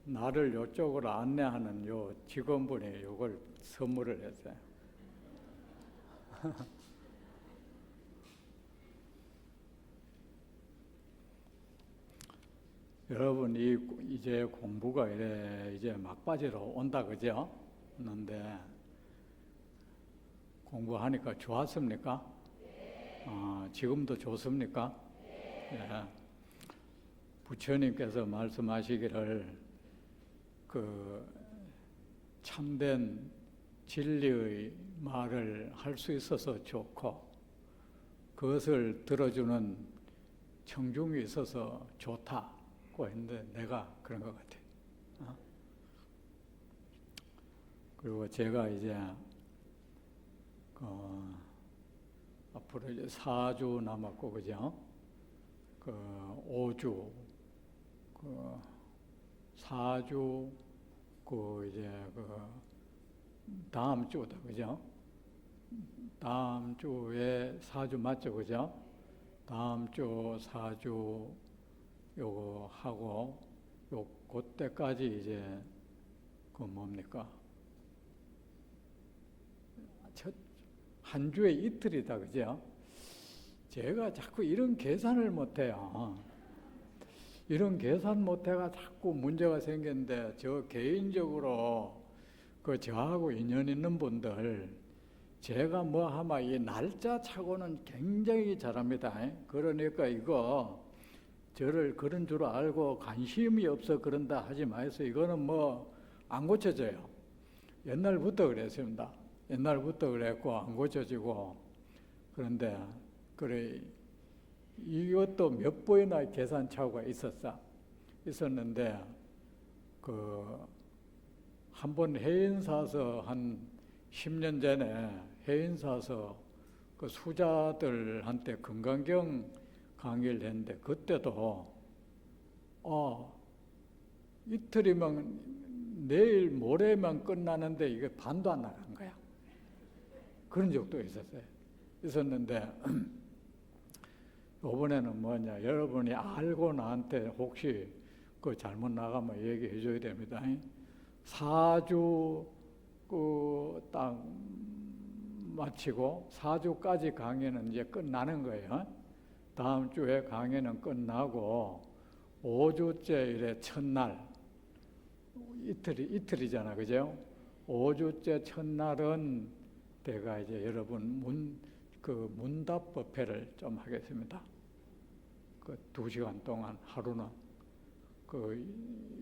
나를 요쪽으로 안내하는 요 직원분이 요걸 선물을 했어요. 여러분, 이제 공부가 이제 막바지로 온다, 그죠? 그런데 공부하니까 좋았습니까? 지금도 좋습니까? 예. 부처님께서 말씀하시기를 참된 진리의 말을 할 수 있어서 좋고 그것을 들어주는 청중이 있어서 좋다고 했는데 내가 그런 것 같아요. 그리고 제가 이제 앞으로 이제 4주 남았고, 그죠? 5주, 4주, 이제 다음 주다, 그죠? 다음 주에 4주 맞죠, 그죠? 다음 주 4주 요거 하고, 그때까지 이제, 뭡니까? 한 주에 이틀이다, 그죠? 제가 자꾸 이런 계산을 못해요. 이런 계산 못해가 자꾸 문제가 생겼는데, 저 개인적으로 저하고 인연 있는 분들, 제가 뭐 하면 이 날짜 차고는 굉장히 잘합니다. 그러니까 이거 저를 그런 줄 알고 관심이 없어 그런다 하지 마세요. 이거는 뭐 안 고쳐져요. 옛날부터 그랬습니다. 옛날부터 그랬고 안 고쳐지고. 그런데 그래 이것도 몇 번이나 계산 차고가 있었는데 한 번 해인사서 한 10년 전에 해인사서 수자들한테 금강경 강의를 했는데 그때도 이틀이면 내일 모레면 끝나는데 이게 반도 안 나간 거야. 그런 적도 있었는데 이번에는 뭐냐, 여러분이 알고 나한테 혹시 잘못 나가면 얘기해 줘야 됩니다. 4주 딱 마치고 4주까지 강의는 이제 끝나는 거예요. 다음 주에 강의는 끝나고 5주째 이래 첫날 이틀이잖아, 그죠? 5주째 첫날은 내가 이제 여러분 문답 법회를 좀 하겠습니다. 2시간 동안 하루는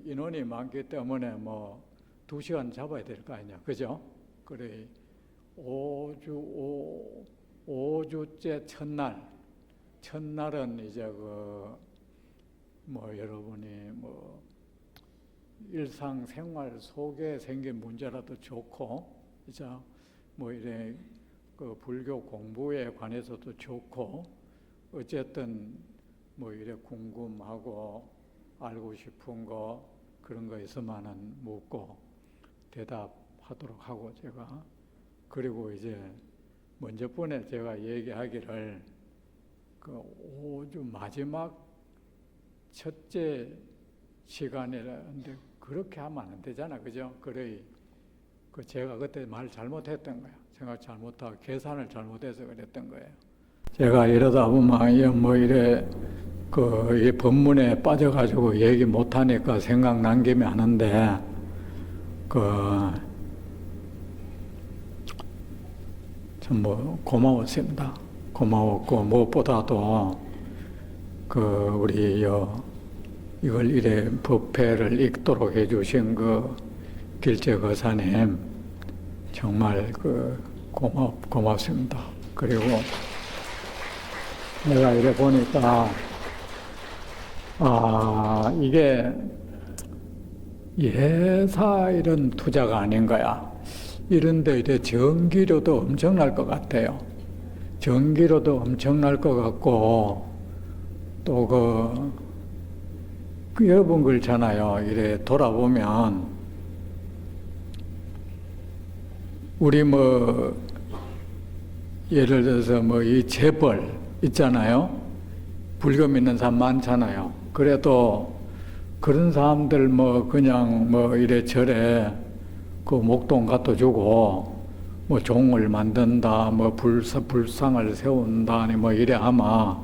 인원이 많기 때문에 뭐 2시간 잡아야 될 거 아니냐, 그죠? 그래 5주째 첫날은 이제 여러분이 일상생활 속에 생긴 문제라도 좋고, 이제 이래 불교 공부에 관해서도 좋고, 어쨌든 이래 궁금하고 알고 싶은 거 그런 거 있으면은 묻고 대답하도록 하고 제가 그리고 이제 먼저 번에 제가 얘기하기를 5주 마지막 첫째 시간이라는데 그렇게 하면 안 되잖아, 그죠? 그래 제가 그때 말 잘못했던 거야. 생각 잘못하고 계산을 잘못해서 그랬던 거예요. 제가 이러다 보면 이 법문에 빠져가지고 얘기 못하니까 생각난 김에 하는데 참 고마웠습니다. 고마웠고 무엇보다도 우리 이걸 이래 법회를 읽도록 해주신 길재 거사님 정말 고맙습니다. 그리고 내가 이래 보니까 이게 예사 이런 투자가 아닌 거야. 이런데 이제 전기료도 엄청날 것 같아요. 전기료도 엄청날 것 같고 또 여러분 그렇잖아요. 이래 돌아보면 우리 예를 들어서 이 재벌 있잖아요. 불교 믿는 사람 많잖아요. 그래도 그런 사람들 뭐 그냥 뭐 이래저래 그 목돈 갖다 주고 뭐 종을 만든다, 뭐 불상을 세운다, 아니 뭐 이래 아마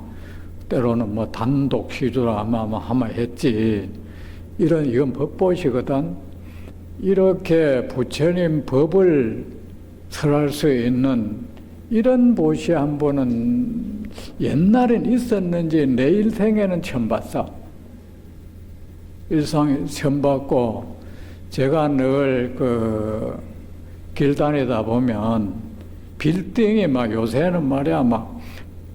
때로는 뭐 단독 시주라 아마 했지. 이건 법보시거든. 이렇게 부처님 법을 설할 수 있는 이런 보시 한 분은 옛날엔 있었는지 내 일생에는 처음 봤어. 일상에 처음 봤고, 제가 늘 길 다니다 보면 빌딩이 막 요새는 말이야 막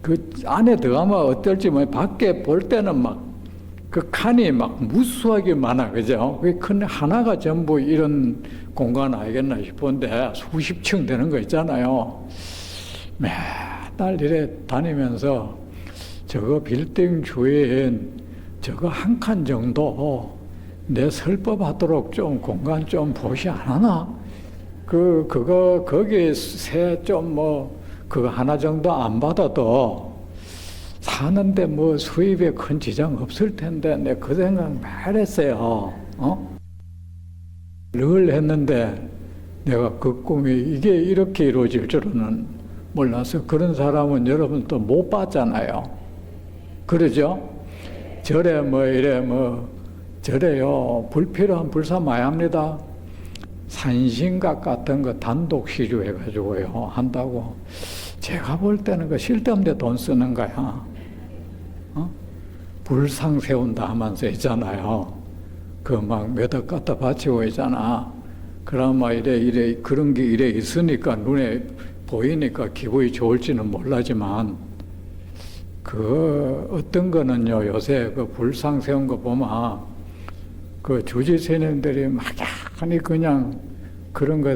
그 안에 들어가면 어떨지 뭐 밖에 볼 때는 막 그 칸이 막 무수하게 많아, 그죠? 그 큰 하나가 전부 이런 공간 아니겠나 싶은데 수십 층 되는 거 있잖아요. 매달 이래 다니면서 저거 빌딩 주위엔 저거 한 칸 정도 내 설법하도록 좀 공간 좀 보시 안 하나? 거기 그거 하나 정도 안 받아도 사는데 뭐 수입에 큰 지장 없을 텐데, 내가 그 생각 매일 했어요. 늘 했는데 내가 그 꿈이 이게 이렇게 이루어질 줄은 몰라서. 그런 사람은 여러분 또 못 봤잖아요. 그러죠? 절에 절에요. 불필요한 불사 많이 합니다. 산신각 같은 거 단독 시주해가지고요 한다고. 제가 볼 때는 그 쓸데없는 돈 쓰는 거야. 불상 세운다 하면서 있잖아요. 그 막 몇 억 갖다 바치고 있잖아. 그러면 이래 그런 게 이래 있으니까 눈에 보이니까 기분이 좋을지는 몰라지만, 그 어떤 거는요 요새 그 불상 세운 거 보면 그 주지스님들이 막연히 그냥 그런 거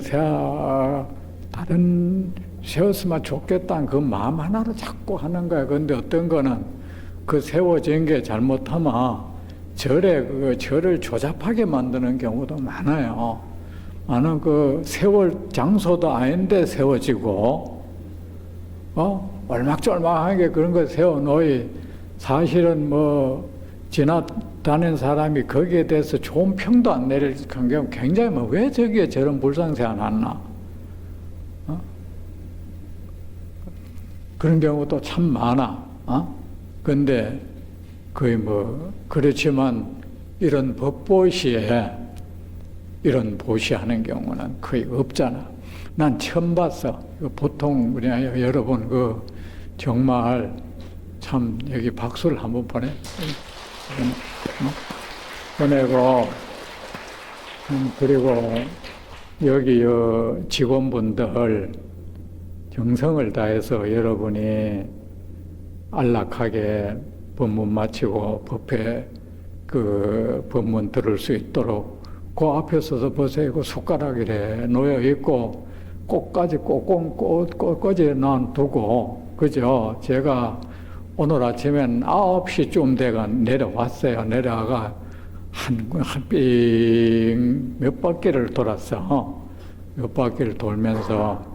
다른 세웠으면 좋겠다는 그 마음 하나로 자꾸 하는 거야. 그런데 어떤 거는 그 세워진 게 잘못하면 절을 조잡하게 만드는 경우도 많아요. 나는 그 세월 장소도 아닌데 세워지고, 얼막절막하게 그런 거 세워놓이 사실은 뭐 지나다닌 사람이 거기에 대해서 좋은 평도 안 내릴 경우 굉장히 왜 저기에 저런 불상세 안 놨나? 그런 경우도 참 많아. 근데 거의 그렇지만 이런 법보시에 이런 보시하는 경우는 거의 없잖아. 난 처음 봤어. 보통 우리 여러분 정말 참 여기 박수를 한번 보내고, 그리고 여기 직원분들 정성을 다해서 여러분이 안락하게 법문 마치고 법회 법문 들을 수 있도록 그 앞에 서서 보세요. 그 숟가락이래 놓여 있고 꽃까지 꽃꽂이 놔두고, 그죠? 제가 오늘 아침엔 9시쯤 돼가 내려왔어요. 내려와가 몇 바퀴를 돌았어. 몇 바퀴를 돌면서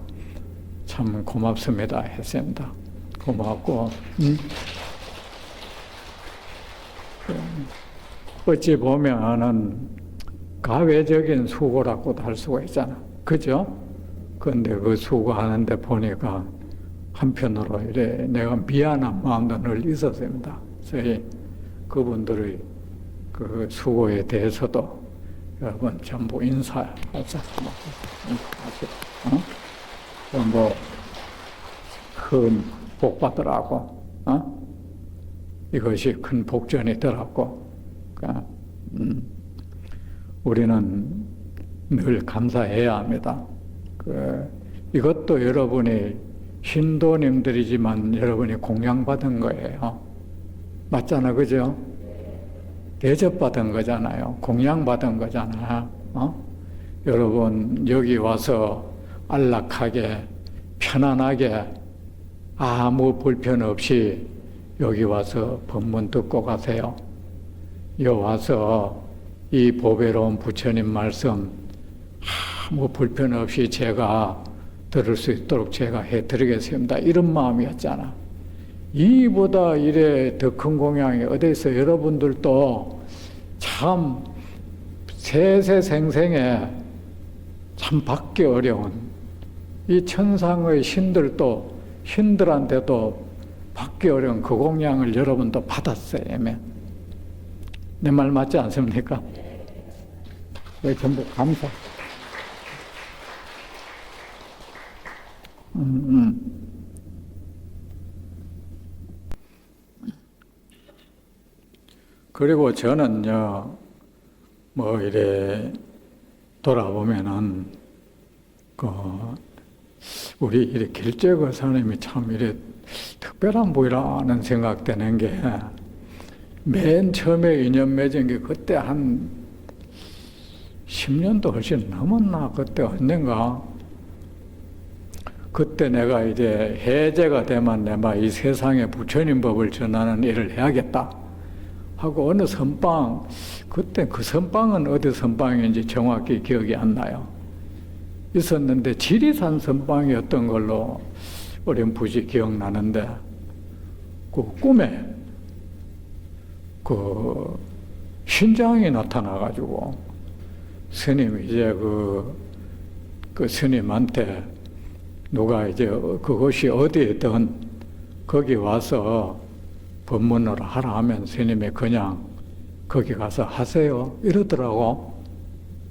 참 고맙습니다 했습니다. 고맙고, 어찌 보면은 가외적인 수고라고도 할 수가 있잖아. 그죠? 근데 그 수고하는데 보니까 한편으로 이래 내가 미안한 마음도 늘 있었습니다. 저희 그분들의 그 수고에 대해서도 여러분 전부 인사하자. 큰 복 받으라고, 이것이 큰 복전이더라고. 그러니까, 우리는 늘 감사해야 합니다. 이것도 여러분이 신도님들이지만 여러분이 공양받은 거예요. 맞잖아, 그죠? 대접받은 거잖아요. 공양받은 거잖아. 여러분 여기 와서 안락하게 편안하게 아무 불편 없이 여기 와서 법문 듣고 가세요. 여기 와서 이 보배로운 부처님 말씀 아무 불편 없이 제가 들을 수 있도록 제가 해드리겠습니다. 이런 마음이었잖아. 이보다 이래 더 큰 공양이 어디서 여러분들도 참 세세생생에 참 받기 어려운 이 천상의 신들한테도 받기 어려운 그 공양을 여러분도 받았어요. 내 말 맞지 않습니까? 전부 감사. 그리고 저는요, 뭐 이래 돌아보면은 우리 이래 길재거 사람이 참 이래 특별한 분이라는 생각되는 게, 맨 처음에 인연 맺은 게 그때 한 10년도 훨씬 넘었나? 그때 언젠가? 그때 내가 이제 해제가 되면 내가 이 세상에 부처님 법을 전하는 일을 해야겠다 하고 어느 선방, 그때 그 선방은 어디 선방인지 정확히 기억이 안 나요. 있었는데 지리산 선방이었던 걸로 어렴풋이 기억나는데, 그 꿈에 그 신장이 나타나가지고 스님이 이제 그 스님한테 누가 이제 그것이 어디에든 거기 와서 법문을 하라 하면 스님이 그냥 거기 가서 하세요 이러더라고.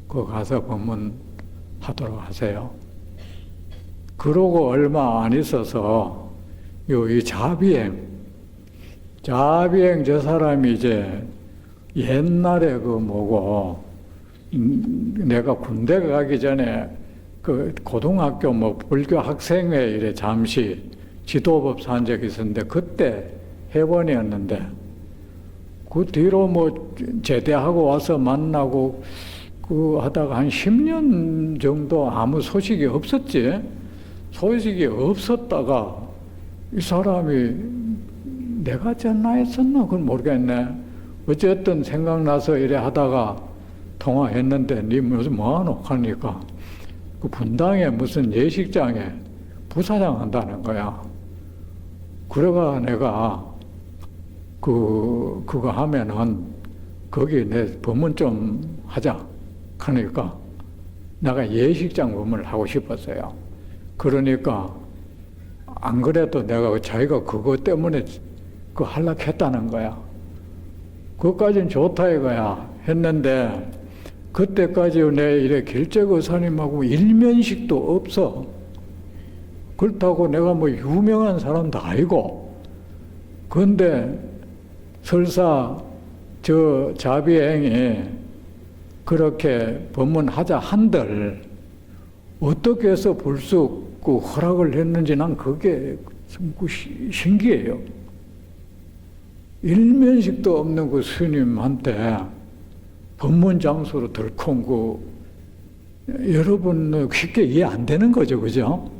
거기 가서 법문 하도록 하세요. 그러고 얼마 안 있어서 이 자비행 저 사람이 이제 옛날에 내가 군대 가기 전에 그 고등학교 불교 학생회 이래 잠시 지도법 산 적이 있었는데, 그때 회원이었는데, 그 뒤로 제대하고 와서 만나고 하다가 한 10년 정도 아무 소식이 없었지. 소식이 없었다가 이 사람이 내가 전화했었나? 그건 모르겠네. 어쨌든 생각나서 이래 하다가 통화했는데, 니 무슨 뭐하노? 하니까 그 분당에 무슨 예식장에 부사장 한다는 거야. 그래가 내가 그거 하면은 거기 내 법문 좀 하자 하니까 내가 예식장 법문을 하고 싶었어요. 그러니까 안 그래도 내가 자기가 그거 때문에 하려고 했다는 거야. 그것까지는 좋다 이거야 했는데, 그때까지 내 이래 길재거 스님하고 일면식도 없어. 그렇다고 내가 유명한 사람도 아니고. 그런데 설사 저 자비행이 그렇게 법문하자 한들 어떻게 해서 불쑥 허락을 했는지 난 그게 신기해요. 일면식도 없는 그 스님한테 법문 장소로 들콩 여러분 쉽게 이해 안 되는 거죠, 그죠?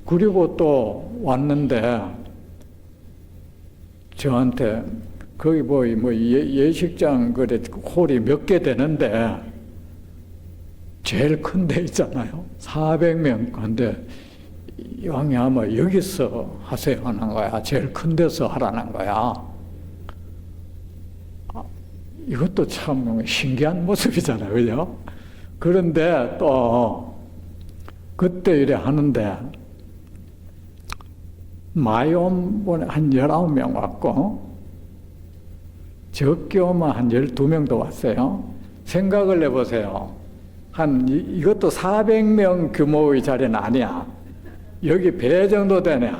그리고 또 왔는데 저한테 거기 예식장 그래 홀이 몇 개 되는데 제일 큰 데 있잖아요. 400명. 근데 이왕이 아마 여기서 하세요 하는 거야. 제일 큰 데서 하라는 거야. 이것도 참 신기한 모습이잖아요. 그죠? 그런데 또 그때 이래 하는데 마이옴본에 한 19명 왔고 적게 오면 한 12명도 왔어요. 생각을 해보세요. 이것도 400명 규모의 자리는 아니야. 여기 배 정도 되네.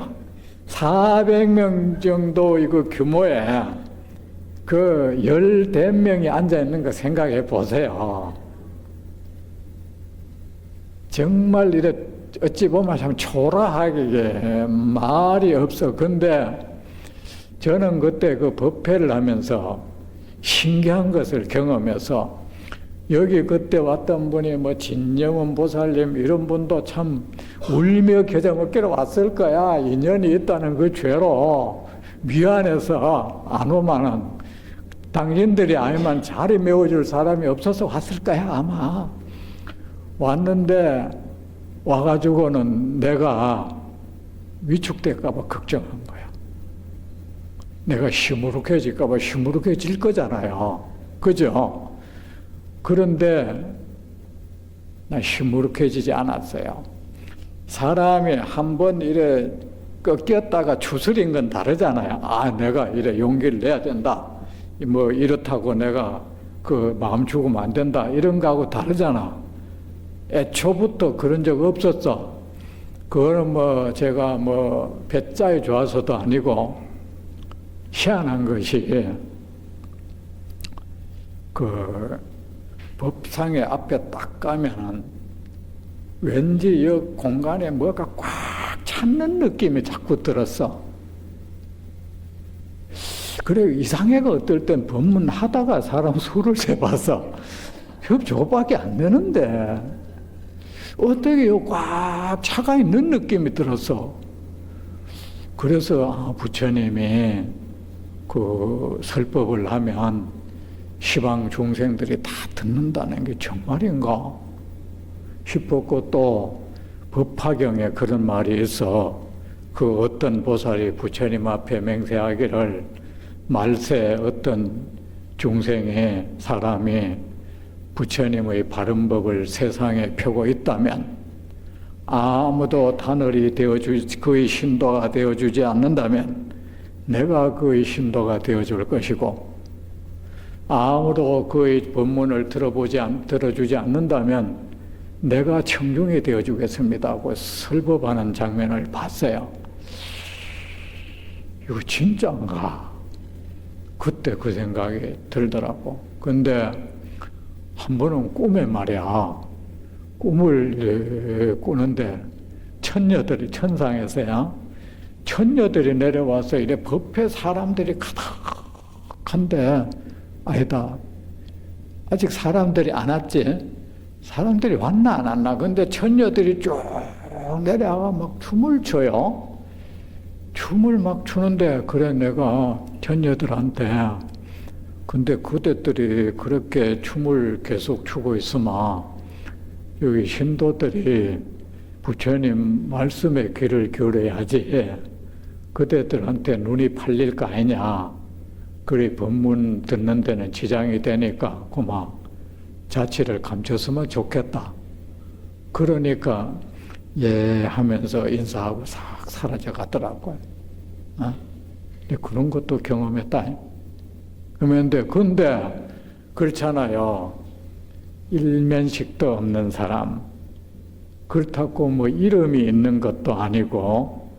400명 정도 이거 규모에 그 14명이 앉아있는 거 생각해 보세요. 정말 이래 어찌 보면 참 초라하게 말이 없어. 근데 저는 그때 그 법회를 하면서 신기한 것을 경험해서, 여기 그때 왔던 분이 진념은 보살님 이런 분도 참 울며 겨자 먹기로 왔을 거야. 인연이 있다는 그 죄로 미안해서 안 오면은 당신들이 아니면 자리 메워줄 사람이 없어서 왔을 거야 아마. 왔는데 와가지고는 내가 위축될까 봐 걱정한 거야. 내가 시무룩해질까봐 시무룩해질 거잖아요. 그죠? 그런데 나 시무룩해지지 않았어요. 사람이 한번 이래 꺾였다가 추스린 건 다르잖아요. 아, 내가 이래 용기를 내야 된다. 뭐 이렇다고 내가 그 마음 죽으면 안 된다. 이런 거하고 다르잖아. 애초부터 그런 적 없었어. 그거는 뭐 제가 뭐 배짱이 좋아서도 아니고 희한한 것이 그 법상의 앞에 딱 가면은 왠지 이 공간에 뭐가 꽉 찼는 느낌이 자꾸 들었어. 그래, 이상해가 어떨 땐 법문하다가 사람 수를 세봐서 저밖에 안 되는데 어떻게 꽉 차가 있는 느낌이 들었어. 그래서 부처님이 그 설법을 하면 시방 중생들이 다 듣는다는 게 정말인가 싶었고, 또 법화경에 그런 말이 있어. 그 어떤 보살이 부처님 앞에 맹세하기를, 말세 어떤 중생의 사람이 부처님의 바른 법을 세상에 펴고 있다면 아무도 단월이 되어주지, 그의 신도가 되어주지 않는다면 내가 그의 신도가 되어줄 것이고, 아무도 그의 법문을 들어주지 않는다면 내가 청중이 되어주겠습니다 하고 설법하는 장면을 봤어요. 이거 진짜인가? 그때 그 생각이 들더라고. 근데 한 번은 꿈에 말이야, 꿈을 꾸는데 천녀들이, 천상에서야 천녀들이 내려와서 이래 법회 사람들이 가득한데, 아니다, 아직 사람들이 안 왔지? 사람들이 왔나 안 왔나? 근데 천녀들이 쭉 내려와가 막 춤을 춰요. 춤을 막 추는데, 그래 내가 천녀들한테, 근데 그대들이 그렇게 춤을 계속 추고 있으면 여기 신도들이 부처님 말씀에 귀를 기울여야지 그대들한테 눈이 팔릴 거 아니냐. 그리 법문 듣는 데는 지장이 되니까 그만 자취를 감췄으면 좋겠다. 그러니까 예 하면서 인사하고 싹 사라져 가더라고요. 근데 그런 것도 경험했다. 근데 그렇잖아요. 일면식도 없는 사람, 그렇다고 뭐 이름이 있는 것도 아니고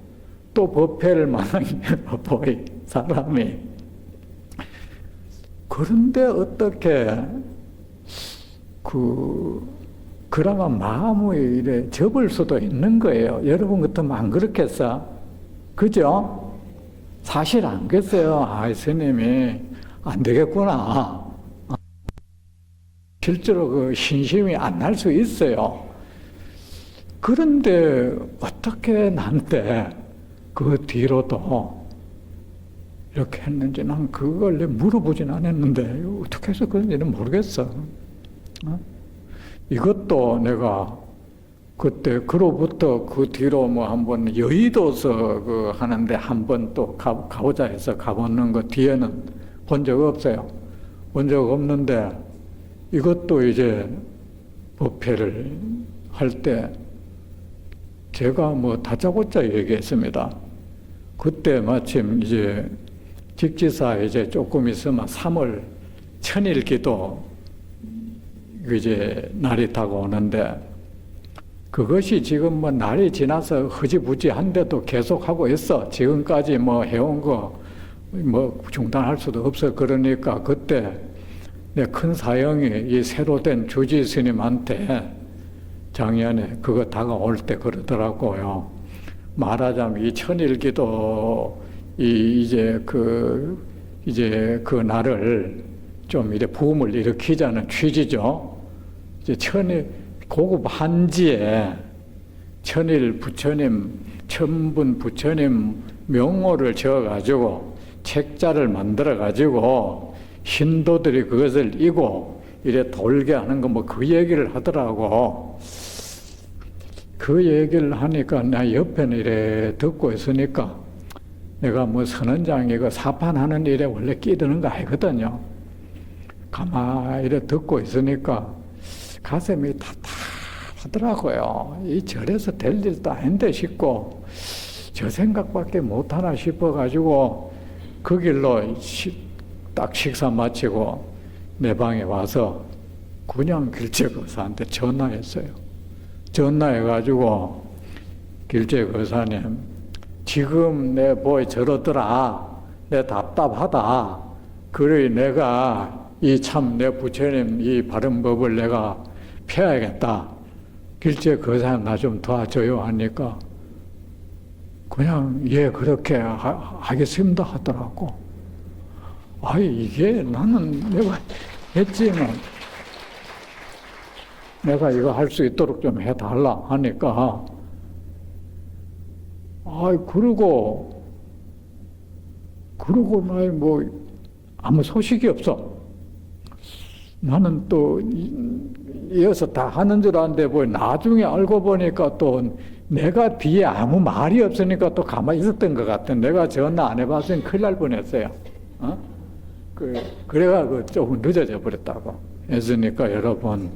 또 법회를 만나보이 사람이, 그런데 어떻게 그러나 마음이 이래 접을 수도 있는 거예요. 여러분 같으면 안 그렇겠어? 그죠? 사실 안 그랬어요. 스님이 안 되겠구나. 실제로 그 신심이 안 날 수 있어요. 그런데 어떻게 나한테 그 뒤로도 이렇게 했는지 난 그걸 물어보진 않았는데 어떻게 해서 그런지는 모르겠어. 이것도 내가 그때 그로부터 그 뒤로 뭐 한번 여의도서 그 하는데 한번 또 가보자 해서 가보는 거 뒤에는 본 적 없어요. 본 적 없는데 이것도 이제 법회를 할 때 제가 뭐 다짜고짜 얘기했습니다. 그때 마침 이제 직지사 이제 조금 있으면 3월 천일기도 이제 날이 다가오는데, 그것이 지금 뭐 날이 지나서 흐지부지한데도 계속 하고 있어. 지금까지 뭐 해온 거 뭐 중단할 수도 없어. 그러니까 그때 내 큰 사형이 이 새로 된 주지 스님한테 작년에 그거 다가올 때 그러더라고요. 말하자면 이 천일기도 이제 그 날을 좀 이래 부음을 일으키자는 취지죠. 이제 고급 한지에 천일 부처님, 천분 부처님 명호를 지어가지고 책자를 만들어가지고 신도들이 그것을 이고 이래 돌게 하는 거 뭐 그 얘기를 하더라고. 그 얘기를 하니까 나 옆에는 이래 듣고 있으니까 내가 뭐 선언장 이거 사판하는 일에 원래 끼드는 거 아니거든요. 가만히 이래 듣고 있으니까 가슴이 답답하더라고요. 이 절에서 될 일도 아닌데 싶고 저 생각밖에 못하나 싶어가지고 그 길로 딱 식사 마치고 내 방에 와서 그냥 길재거사한테 전화했어요. 전화해가지고 길재거사님, 지금 내 보이 저러더라. 내 답답하다. 그래 내가 이 참 내 부처님 이 바른 법을 내가 펴야겠다. 길재거사님 나 좀 도와줘요 하니까 그냥 예 그렇게 하겠습니다 하더라고. 아이 이게 나는 내가 했지만 내가 이거 할 수 있도록 좀 해달라 하니까 그러고 뭐 아무 소식이 없어. 나는 또 이어서 다 하는 줄 알았는데 뭐 나중에 알고 보니까 또 내가 뒤에 아무 말이 없으니까 또 가만히 있었던 것 같아. 내가 전화 안 해봤으면 큰일 날 뻔했어요. 그래가 조금 늦어져 버렸다고 했으니까 여러분,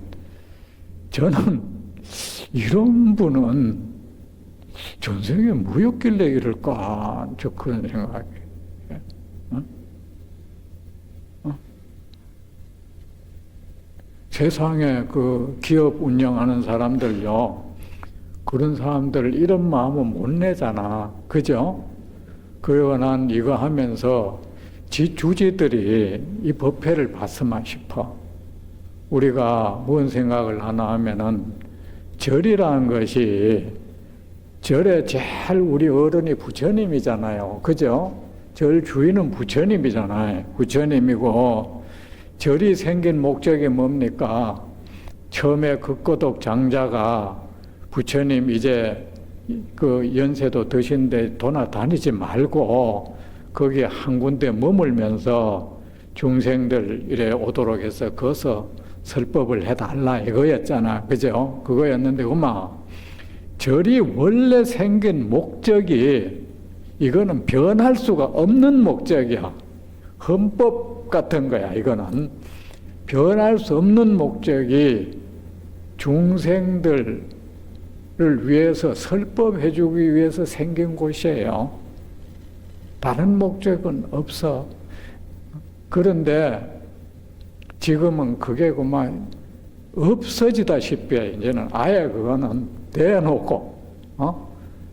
저는 이런 분은 전생에 뭐였길래 이럴까? 저 그런 생각이. 세상에 그 기업 운영하는 사람들요, 그런 사람들 이런 마음은 못 내잖아. 그죠? 그리고 난 이거 하면서 주지들이 이 법회를 봤으면 싶어. 우리가 무슨 생각을 하나 하면은 절이라는 것이 절에 제일 우리 어른이 부처님이잖아요. 그죠? 절 주인은 부처님이잖아요. 부처님이고 절이 생긴 목적이 뭡니까? 처음에 극고독 장자가 부처님 이제 그 연세도 드신데 돌아다니지 말고 거기 한 군데 머물면서 중생들 이래 오도록 해서 거기서 설법을 해달라 이거였잖아. 그죠? 그거였는데 절이 원래 생긴 목적이 이거는 변할 수가 없는 목적이야. 헌법 같은 거야. 이거는 변할 수 없는 목적이 중생들을 위해서 설법해 주기 위해서 생긴 곳이에요. 다른 목적은 없어. 그런데 지금은 그게 그만 없어지다시피 이제는 아예 그거는 대놓고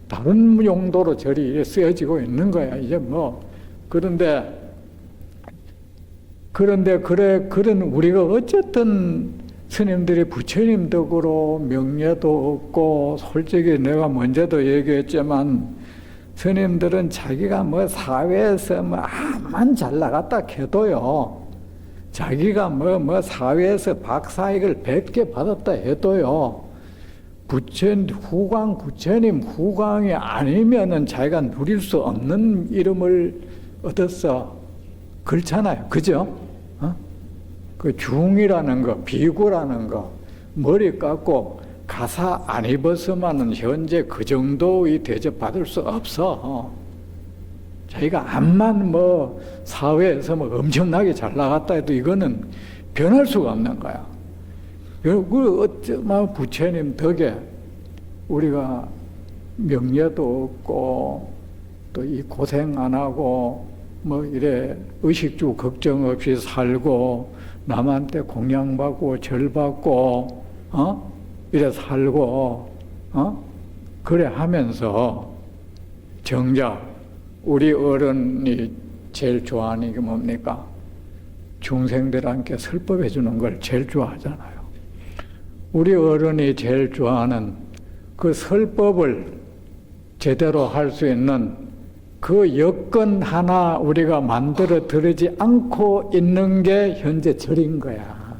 다른 용도로 절이 쓰여지고 있는 거야. 이제 뭐 그런데 그런 우리가 어쨌든 스님들이 부처님 덕으로 명예도 얻고, 솔직히 내가 먼저도 얘기했지만 스님들은 자기가 뭐 사회에서 뭐 암만 잘 나갔다 해도요, 자기가 뭐 사회에서 박사학위를 100개 받았다 해도요, 부처님 후광이 아니면은 자기가 누릴 수 없는 이름을 얻었어. 그렇잖아요. 그죠? 그 중이라는 거, 비구라는 거, 머리 깎고 가사 안 입었으면은 현재 그 정도의 대접 받을 수 없어. 자기가 암만 뭐 사회에서 뭐 엄청나게 잘 나갔다 해도 이거는 변할 수가 없는 거야. 그 어쩌면 부처님 덕에 우리가 명예도 얻고 또 이 고생 안 하고 뭐 이래 의식주 걱정 없이 살고 남한테 공양받고 절받고 이래 살고 그래 하면서 정작 우리 어른이 제일 좋아하는 게 뭡니까? 중생들한테 설법해 주는 걸 제일 좋아하잖아요. 우리 어른이 제일 좋아하는 그 설법을 제대로 할 수 있는 그 여건 하나 우리가 만들어 드리지 않고 있는 게 현재 절인 거야.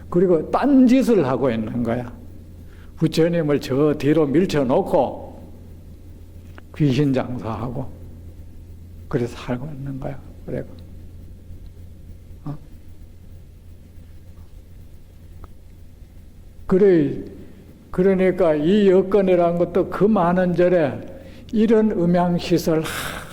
그리고 딴 짓을 하고 있는 거야. 부처님을 저 뒤로 밀쳐놓고 귀신 장사하고 그래서 살고 있는 거야. 그러니까 이 여건이라는 것도 그 많은 절에 이런 음향시설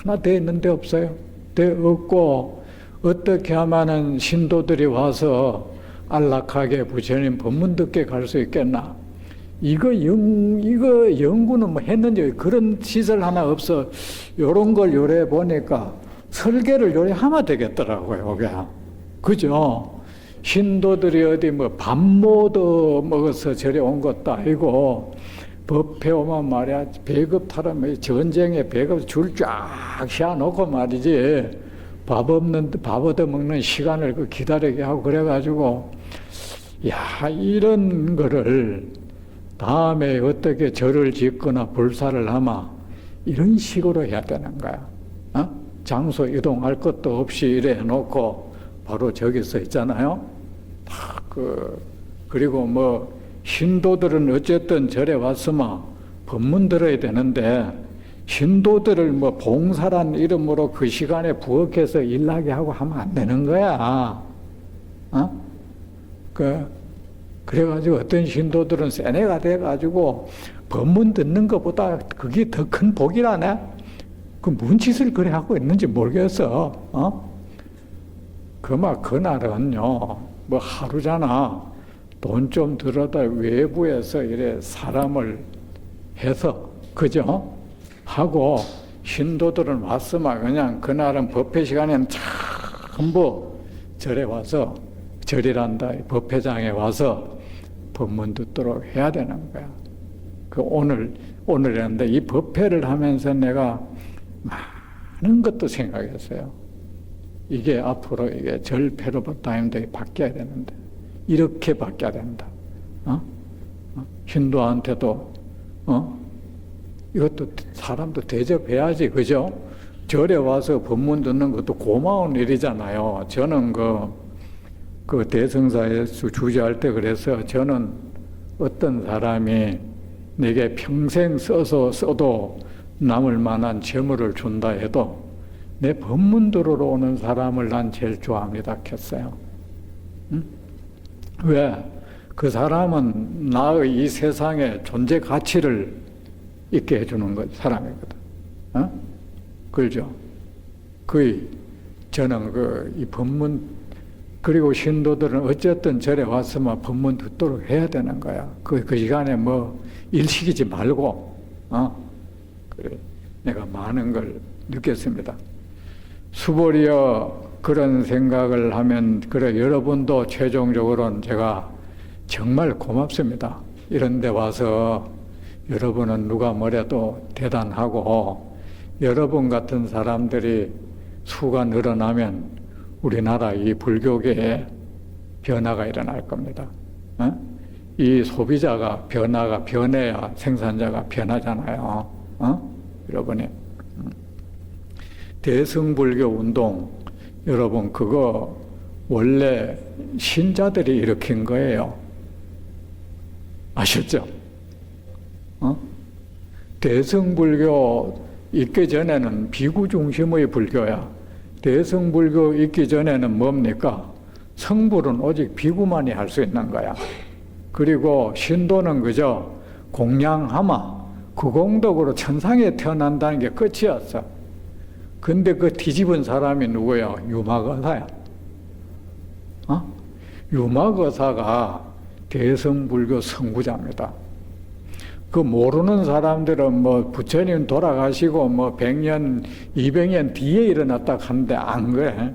하나 돼 있는 데 없어요. 돼 없고 어떻게 하면은 신도들이 와서 안락하게 부처님 법문 듣게 갈 수 있겠나? 이거 연구는 뭐 했는지 그런 시설 하나 없어. 요런 걸 요래 보니까 설계를 요래 하면 되겠더라고요, 이게. 그죠? 신도들이 어디 뭐 밥 못 먹어서 저리 온 것도 아니고, 법회 오면 말이야, 배급 타라면 전쟁에 배급 줄 쫙 씌워놓고 말이지, 밥 얻어먹는 시간을 그 기다리게 하고 그래가지고, 야, 이런 거를 다음에 어떻게 절을 짓거나 불사를 하마, 이런 식으로 해야 되는 거야. 어? 장소 이동할 것도 없이 이래 해놓고, 바로 저기서 있잖아요. 그리고 뭐, 신도들은 어쨌든 절에 왔으면 법문 들어야 되는데, 신도들을 뭐 봉사란 이름으로 그 시간에 부엌에서 일하게 하고 하면 안 되는 거야. 어? 그래가지고 어떤 신도들은 세뇌가 돼가지고 법문 듣는 것보다 그게 더 큰 복이라네? 뭔 짓을 그래 하고 있는지 모르겠어. 어? 그날은요, 뭐 하루잖아. 돈 좀 들어다 외부에서 이래 사람을 해서, 그죠? 하고, 신도들은 왔으면 그냥 그날은 법회 시간에는 전부 절에 와서, 절이란다, 법회장에 와서 법문 듣도록 해야 되는 거야. 오늘이란데 이 법회를 하면서 내가 많은 것도 생각했어요. 이게 앞으로 이게 절패로부터 바뀌어야 되는데, 이렇게 바뀌어야 된다. 신도한테도, 이것도 사람도 대접해야지, 그죠? 절에 와서 법문 듣는 것도 고마운 일이잖아요. 저는 그 대성사에 주재할 때 그래서 저는 어떤 사람이 내게 평생 써도 남을 만한 재물을 준다 해도 내 법문 들으러 오는 사람을 난 제일 좋아합니다 했어요. 응? 왜? 그 사람은 나의 이 세상의 존재 가치를 있게 해주는 사람이거든. 어? 그죠? 저는 이 법문, 그리고 신도들은 어쨌든 절에 왔으면 법문 듣도록 해야 되는 거야. 그 시간에 뭐 일시키지 말고, 그래. 내가 많은 걸 느꼈습니다. 수보리여, 그런 생각을 하면, 그래, 여러분도 최종적으로는 제가 정말 고맙습니다. 이런 데 와서 여러분은 누가 뭐래도 대단하고, 여러분 같은 사람들이 수가 늘어나면 우리나라 이 불교계에 변화가 일어날 겁니다. 이 소비자가 변해야 생산자가 변하잖아요. 여러분이. 대승불교 운동, 여러분, 그거 원래 신자들이 일으킨 거예요. 아셨죠? 대승불교 있기 전에는 비구 중심의 불교야. 대승불교 있기 전에는 뭡니까? 성불은 오직 비구만이 할 수 있는 거야. 그리고 신도는 그저 공양하마, 그 공덕으로 천상에 태어난다는 게 끝이었어. 근데 그 뒤집은 사람이 누구야? 유마거사야. 유마거사가 대승불교 선구자입니다. 그 모르는 사람들은 뭐 부처님 돌아가시고 뭐 100년, 200년 뒤에 일어났다 하는데 안 그래.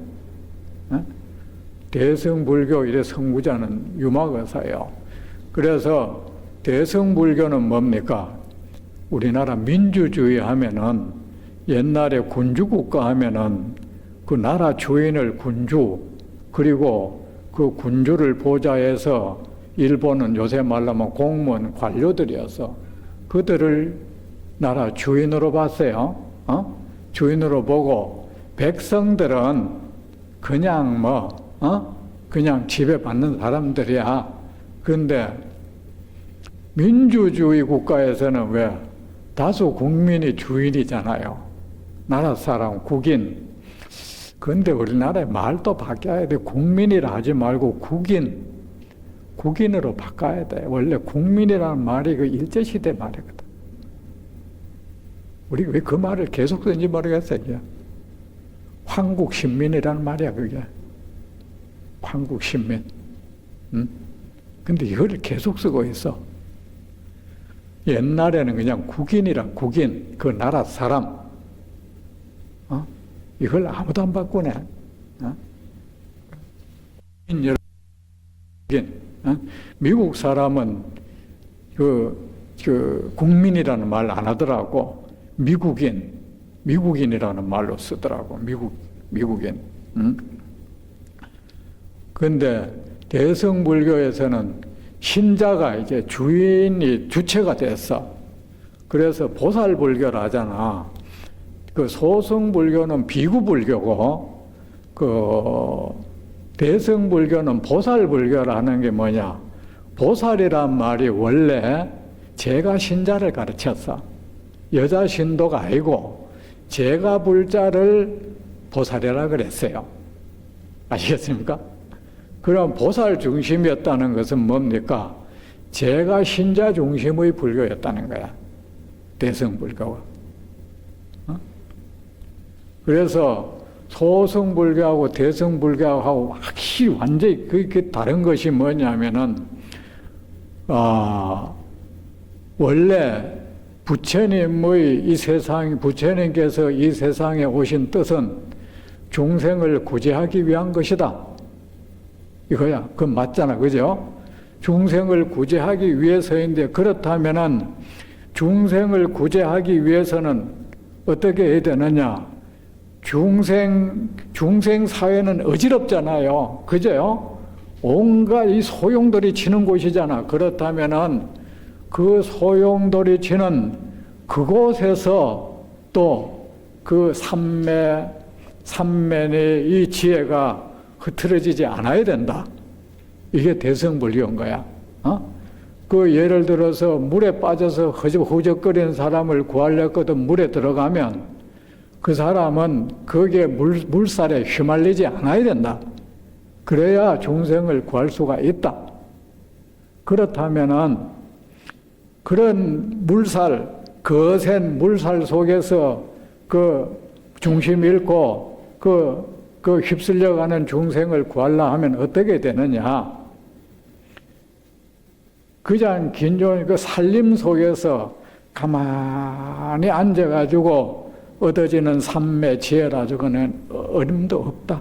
대승불교 이래 선구자는 유마거사예요. 그래서 대승불교는 뭡니까? 우리나라 민주주의 하면은 옛날에 군주국가 하면은 그 나라 주인을 군주, 그리고 그 군주를 보좌해서 일본은 요새 말로 하면 공무원 관료들이어서 그들을 나라 주인으로 봤어요. 주인으로 보고 백성들은 그냥 그냥 지배받는 사람들이야. 근데 민주주의 국가에서는 왜? 다수 국민이 주인이잖아요. 나라 사람, 국인. 근데 우리나라의 말도 바뀌어야 돼. 국민이라 하지 말고 국인으로 바꿔야 돼. 원래 국민이라는 말이 그 일제시대 말이거든. 우리 왜 그 말을 계속 쓰는지 모르겠어요. 황국신민이라는 말이야, 그게. 황국신민. 응? 근데 이걸 계속 쓰고 있어. 옛날에는 그냥 국인이란 국인, 그 나라 사람. 이걸 아무도 안 바꾸네. 미국 사람은 국민이라는 말 안 하더라고. 미국인이라는 말로 쓰더라고. 미국인. 그런데 대성불교에서는 신자가 이제 주체가 됐어. 그래서 보살불교를 하잖아. 그 소승불교는 비구불교고, 대성불교는 보살불교라는 게 뭐냐? 보살이란 말이 원래 제가 신자를 가르쳤어. 여자 신도가 아니고 제가 불자를 보살이라 그랬어요. 아시겠습니까? 그럼 보살 중심이었다는 것은 뭡니까? 제가 신자 중심의 불교였다는 거야. 대성불교가. 그래서 소승불교하고 대성불교하고 확실히 완전히 그게 다른 것이 뭐냐면은, 원래 부처님께서 이 세상에 오신 뜻은 중생을 구제하기 위한 것이다. 이거야. 그건 맞잖아. 그죠? 중생을 구제하기 위해서인데, 그렇다면은 중생을 구제하기 위해서는 어떻게 해야 되느냐? 중생 사회는 어지럽잖아요. 그죠? 온갖 이 소용돌이 치는 곳이잖아. 그렇다면은 그 소용돌이 치는 그곳에서 또 그 삼매의 이 지혜가 흐트러지지 않아야 된다. 이게 대성불교인 거야. 그 예를 들어서 물에 빠져서 허적거리는 사람을 구하려거든 물에 들어가면 그 사람은 거기에 물살에 휘말리지 않아야 된다. 그래야 중생을 구할 수가 있다. 그렇다면은 그런 거센 물살 속에서 그 중심 잃고 그 휩쓸려가는 중생을 구하려 하면 어떻게 되느냐? 그냥 긴존 그 살림 속에서 가만히 앉아가지고 얻어지는 삼매 지혜라고는 어림도 없다.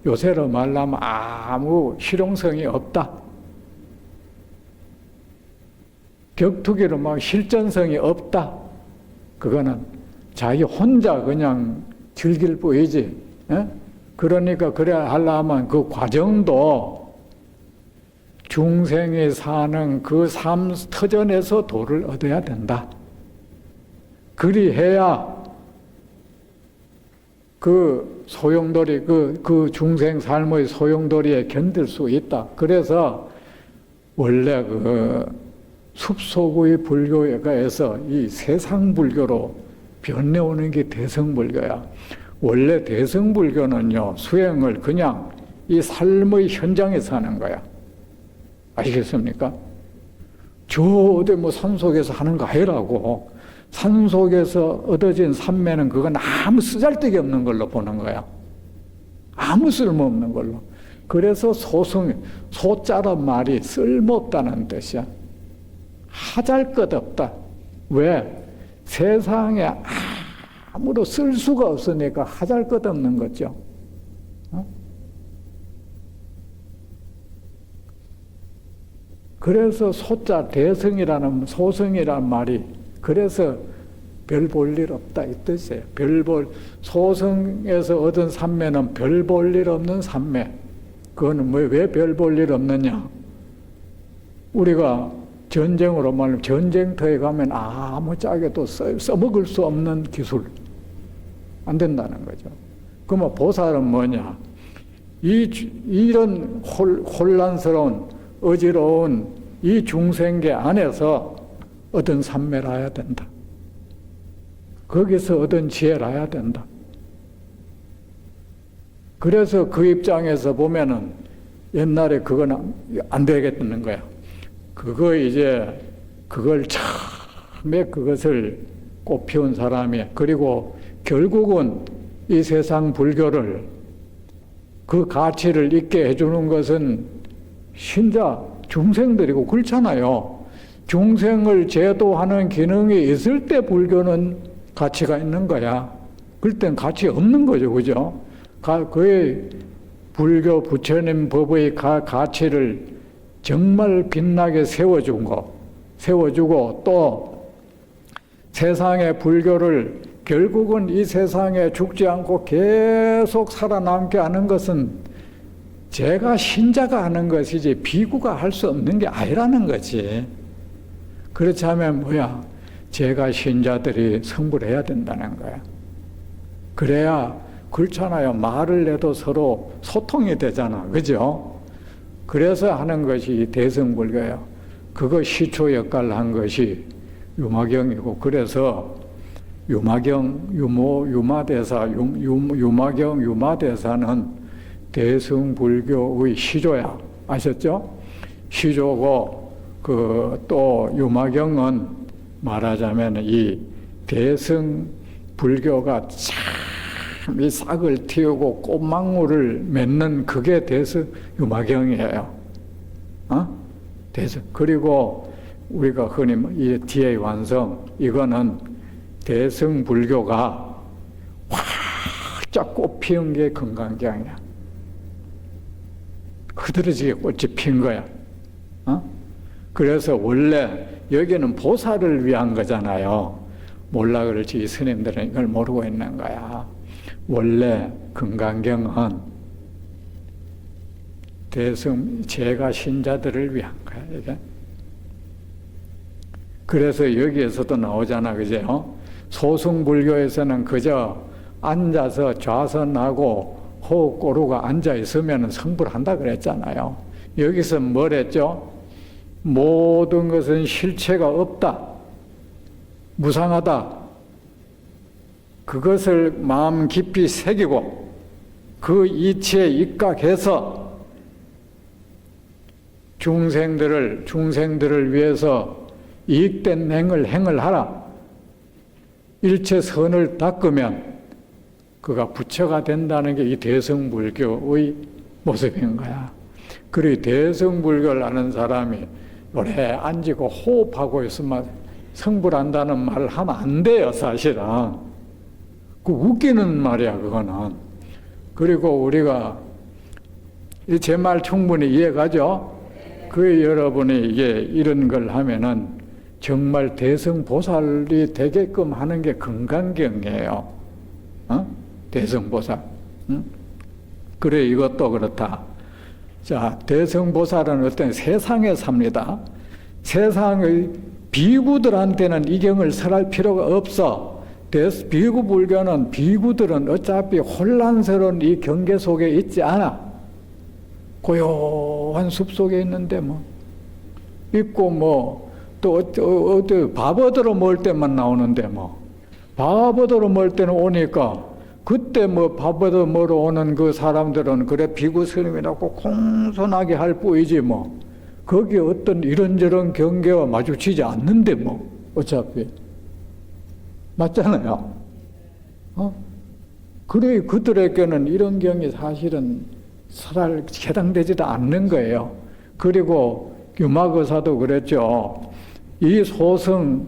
요새로 말하면 아무 실용성이 없다. 격투기로 막 실전성이 없다. 그거는 자기 혼자 그냥 즐길 뿐이지. 그러니까 그래야 하려면 그 과정도 중생이 사는 그 삶 터전에서 도를 얻어야 된다. 그리해야 그 소용돌이, 그 중생 삶의 소용돌이에 견딜 수 있다. 그래서 원래 그 숲속의 불교에서 이 세상 불교로 변해오는 게 대성불교야. 원래 대성불교는요, 수행을 그냥 이 삶의 현장에서 하는 거야. 아시겠습니까? 저 어디 산속에서 하는 거 아니라고. 산속에서 얻어진 삼매는 그건 아무 쓰잘데기 없는 걸로 보는 거야. 아무 쓸모없는 걸로. 그래서 소자란 말이 쓸모없다는 뜻이야. 하잘것없다. 왜? 세상에 아무로 쓸 수가 없으니까 하잘것없는 거죠. 그래서 소자 대성이라는 소성이라는 말이 그래서 별 볼 일 없다 이 뜻이에요. 소성에서 얻은 삼매는 별 볼 일 없는 삼매. 그거는 왜 별 볼 일 없느냐? 우리가 전쟁으로 말하면 전쟁터에 가면 아무짝에도 써먹을 수 없는 기술 안 된다는 거죠. 그러면 보살은 뭐냐? 이런 혼란스러운 어지러운 이 중생계 안에서 얻은 삼매라야 된다. 거기서 얻은 지혜라야 된다. 그래서 그 입장에서 보면은 옛날에 그건 안 되겠다는 거야. 그걸 처음에 그것을 꽃 피운 사람이, 그리고 결국은 이 세상 불교를 그 가치를 있게 해주는 것은 신자 중생들이고 그렇잖아요. 중생을 제도하는 기능이 있을 때 불교는 가치가 있는 거야. 그럴 땐 가치 없는 거죠. 그죠? 그의 불교 부처님 법의 가치를 정말 빛나게 세워주고 또 세상의 불교를 결국은 이 세상에 죽지 않고 계속 살아남게 하는 것은 제가 신자가 하는 것이지 비구가 할 수 없는 게 아니라는 거지. 그렇지 않으면 뭐야? 제가 신자들이 성불해야 된다는 거야. 그래야 그렇잖아요. 말을 내도 서로 소통이 되잖아. 그죠? 그래서 하는 것이 대승불교예요. 그거 시초 역할을 한 것이 유마경이고, 그래서 유마경, 유마대사, 유마경, 유마대사는 대승불교의 시조야. 아셨죠? 시조고, 또 유마경은 말하자면 이 대승불교가 참 이 싹을 틔우고 꽃망울을 맺는 그게 유마경이에요. 그리고 우리가 흔히 이 뒤에 완성, 이거는 대승불교가 활짝 꽃 피운 게 금강경이야. 흐드러지게 꽃이 핀 거야. 그래서 원래 여기는 보살을 위한 거잖아요. 몰라 그렇지 이 스님들은 이걸 모르고 있는 거야. 원래 금강경은 제가 신자들을 위한 거야, 이게. 그래서 여기에서도 나오잖아, 그죠? 소승불교에서는 그저 앉아서 좌선하고 호흡 고르고 앉아 있으면 성불한다 그랬잖아요. 여기서 뭐랬죠? 모든 것은 실체가 없다, 무상하다. 그것을 마음 깊이 새기고 그 이치에 입각해서 중생들을 위해서 이익된 행을 하라. 일체 선을 닦으면 그가 부처가 된다는 게 이 대승불교의 모습인 거야. 그리고 대승불교를 아는 사람이 오래 앉고 호흡하고 있으면 성불한다는 말을 하면 안 돼요, 사실은. 그 웃기는 말이야, 그거는. 그리고 우리가 제 말 충분히 이해가죠? 그 여러분이 이게 이런 걸 하면은 정말 대승보살이 되게끔 하는 게 금강경이에요. 대승보살. 그래, 이것도 그렇다. 자, 대승보살은 어떤 세상에 삽니다. 세상의 비구들한테는 이 경을 설할 필요가 없어. 비구 불교는 비구들은 어차피 혼란스러운 이 경계 속에 있지 않아. 고요한 숲 속에 있는데 있고 또 어디 밥 얻으러 멀 때만 나오는데 밥 얻으러 멀 때는 오니까 그때 밥 얻으러 멀어 오는 그 사람들은 그래 비구 스님이라고 공손하게 할 뿐이지 거기 어떤 이런저런 경계와 마주치지 않는데 어차피 맞잖아요. 그래 그들에게는 이런 경이 사실은 해당되지도 않는 거예요. 그리고 유마거사도 그랬죠. 이 소승인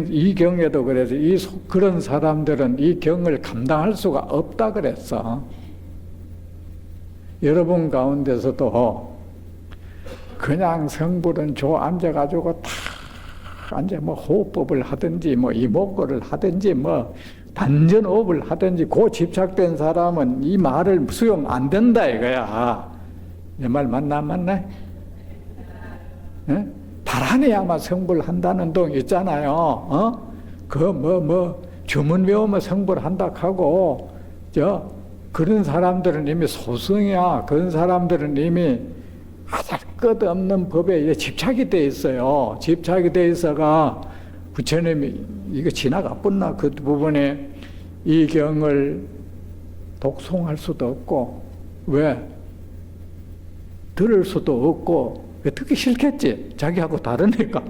이 경에도 그래서 그런 사람들은 이 경을 감당할 수가 없다 그랬어. 여러분 가운데서도 그냥 성불은 앉아가지고 앉아 호흡법을 하든지 이목구를 하든지 단전호흡을 하든지 그 집착된 사람은 이 말을 수용 안 된다 이거야. 내 말 맞나 안 맞나? 바라내야만 성불한다는 동 있잖아요. 주문 외우면 성불한다 하고 그런 사람들은 이미 소승이야. 그런 사람들은 이미 할 것 없는 법에 집착이 돼 있어요. 집착이 돼 있어가 부처님이 이거 지나가뿐나 그 부분에 이 경을 독송할 수도 없고 왜? 들을 수도 없고 왜 듣기 싫겠지? 자기하고 다르니까.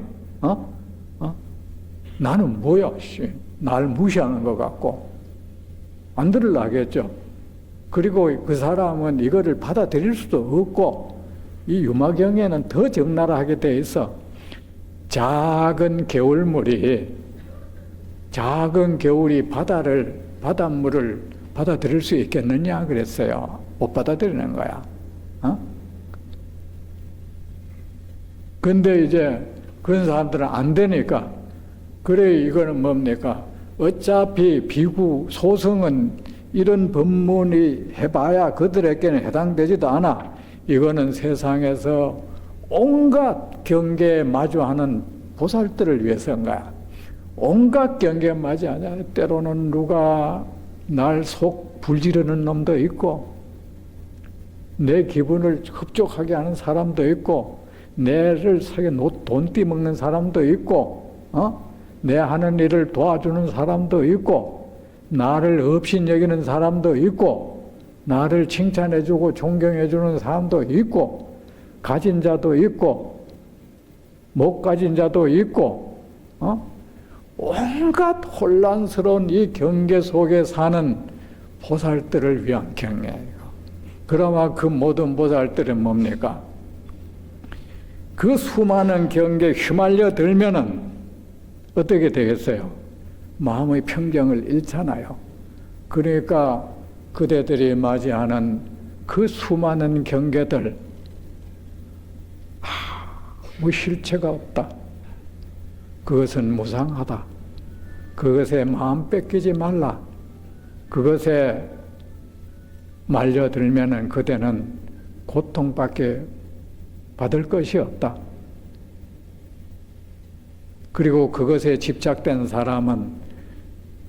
나는 뭐야? 날 무시하는 것 같고 안 들으려 하겠죠. 그리고 그 사람은 이거를 받아들일 수도 없고 이 유마경에는 더 적나라하게 돼 있어. 작은 개울물이 바닷물을 받아들일 수 있겠느냐 그랬어요. 못 받아들이는 거야. 근데 이제 그런 사람들은 안 되니까, 그래 이거는 뭡니까? 어차피 비구 소승은 이런 법문이 해봐야 그들에게는 해당되지도 않아. 이거는 세상에서 온갖 경계에 마주하는 보살들을 위해서인 거야. 온갖 경계에 마주하냐. 때로는 누가 날 속 불지르는 놈도 있고, 내 기분을 흡족하게 하는 사람도 있고, 내를 사게 돈 띠먹는 사람도 있고, 내 하는 일을 도와주는 사람도 있고, 나를 업신 여기는 사람도 있고, 나를 칭찬해주고 존경해주는 사람도 있고, 가진 자도 있고, 못 가진 자도 있고, 온갖 혼란스러운 이 경계 속에 사는 보살들을 위한 경계예요. 그러면 그 모든 보살들은 뭡니까? 그 수많은 경계에 휘말려 들면은 어떻게 되겠어요? 마음의 평정을 잃잖아요. 그러니까 그대들이 맞이하는 그 수많은 경계들, 아무 실체가 없다. 그것은 무상하다. 그것에 마음 뺏기지 말라. 그것에 말려들면은 그대는 고통밖에 받을 것이 없다. 그리고 그것에 집착된 사람은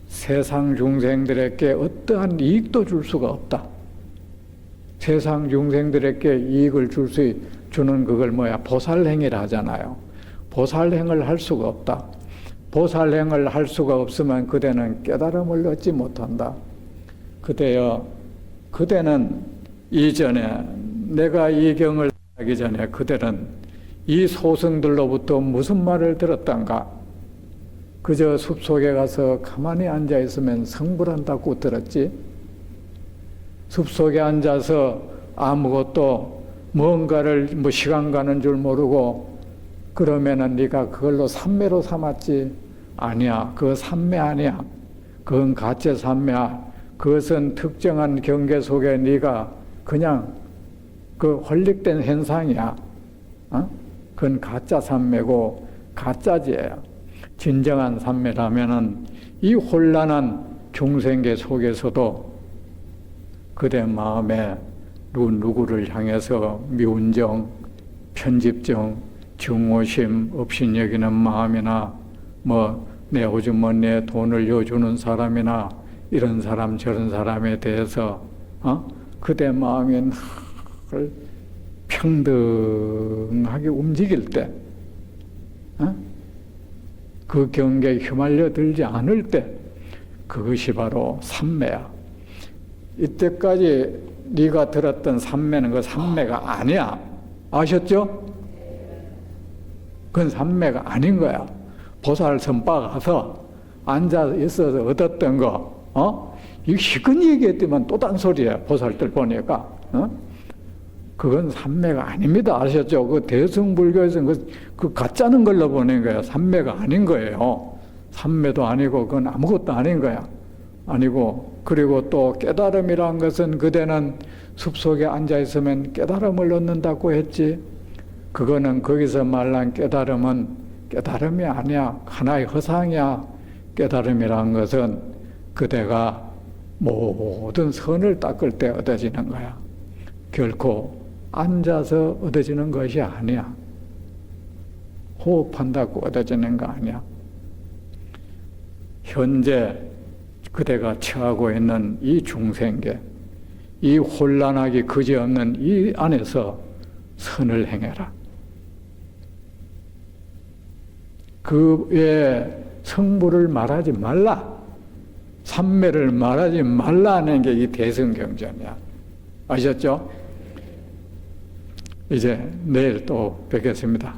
세상 중생들에게 어떠한 이익도 줄 수가 없다. 세상 중생들에게 이익을 주는 그걸 보살행위라 하잖아요. 보살행을 할 수가 없다. 보살행을 할 수가 없으면 그대는 깨달음을 얻지 못한다. 그대는 이전에 내가 이 경을 하기 전에 그대는 이 소승들로부터 무슨 말을 들었던가? 그저 숲속에 가서 가만히 앉아 있으면 성불한다고 들었지? 숲속에 앉아서 아무것도 뭔가를 시간 가는 줄 모르고 그러면은 네가 그걸로 삼매로 삼았지? 아니야. 그거 삼매 아니야. 그건 가짜 삼매야. 그것은 특정한 경계 속에 네가 그냥 그 홀릭된 현상이야. 그건 가짜 삼매고 가짜지예요. 진정한 삼매라면은 이 혼란한 중생계 속에서도 그대 마음에 누구를 향해서 미운정, 편집정, 증오심, 업신 여기는 마음이나 내 오줌 내 돈을 여주는 사람이나 이런 사람 저런 사람에 대해서 그대 마음이 평등하게 움직일 때, 그 경계에 휘말려 들지 않을 때, 그것이 바로 삼매야. 이때까지 네가 들었던 삼매는 그 삼매가 아니야. 아셨죠? 그건 삼매가 아닌 거야. 보살 선바 가서 앉아 있어서 얻었던 거, 이거 시큰 얘기했더만 또 딴 소리야. 보살들 보니까. 그건 삼매가 아닙니다. 아셨죠? 그 대승불교에서는 그 가짜는 걸로 보낸 거예요. 삼매가 아닌 거예요. 삼매도 아니고 그건 아무것도 아닌 거야. 아니고, 그리고 또 깨달음이란 것은 그대는 숲속에 앉아 있으면 깨달음을 얻는다고 했지. 그거는 거기서 말한 깨달음은 깨달음이 아니야. 하나의 허상이야. 깨달음이란 것은 그대가 모든 선을 닦을 때 얻어지는 거야. 결코 앉아서 얻어지는 것이 아니야. 호흡한다고 얻어지는 거 아니야. 현재 그대가 처하고 있는 이 중생계, 이 혼란하기 그지없는 이 안에서 선을 행해라. 그 외에 성불을 말하지 말라. 삼매를 말하지 말라는 게 이 대승경전이야. 아셨죠? 이제 내일 또 뵙겠습니다.